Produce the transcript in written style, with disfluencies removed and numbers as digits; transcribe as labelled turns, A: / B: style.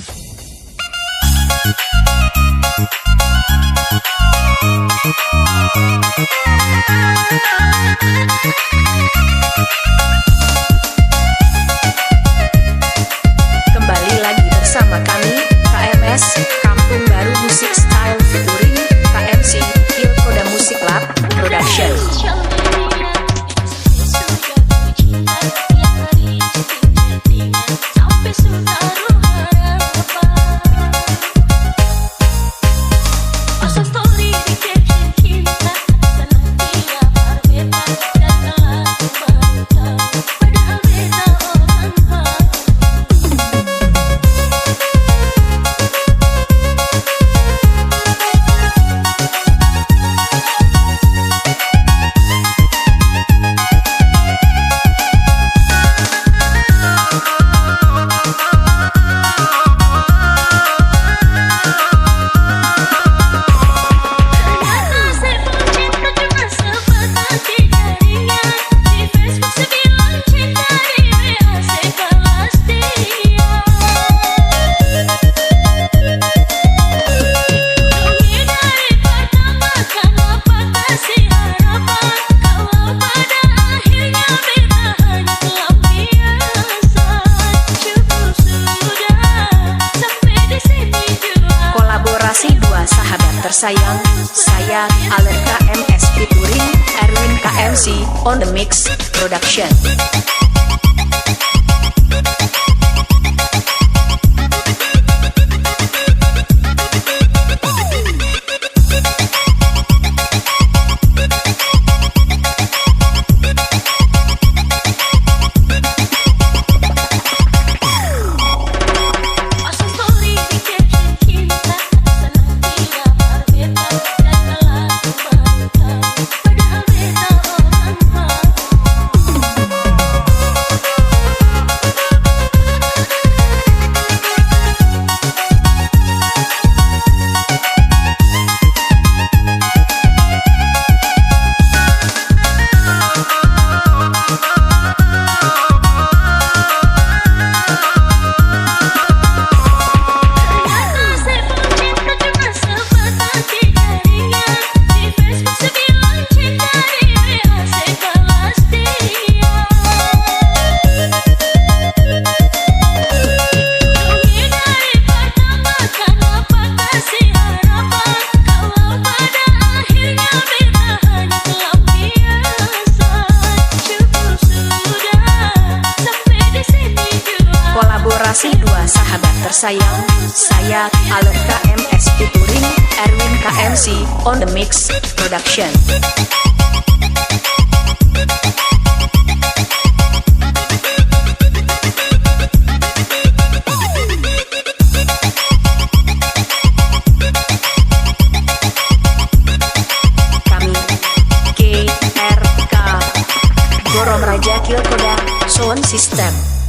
A: Kembali lagi bersama kami, KMS, Kampung Baru Musik Style featuring KMC, Kilkoda Music Lab Production. Tersayang, saya Alert KMS featuring Erwin KMC on the mix production. Kolaborasi dua sahabat tersayang, saya Alert KMS featuring Erwin KMC on the mix production. Kami KRK Gorom Raja Kilkoda Sound System.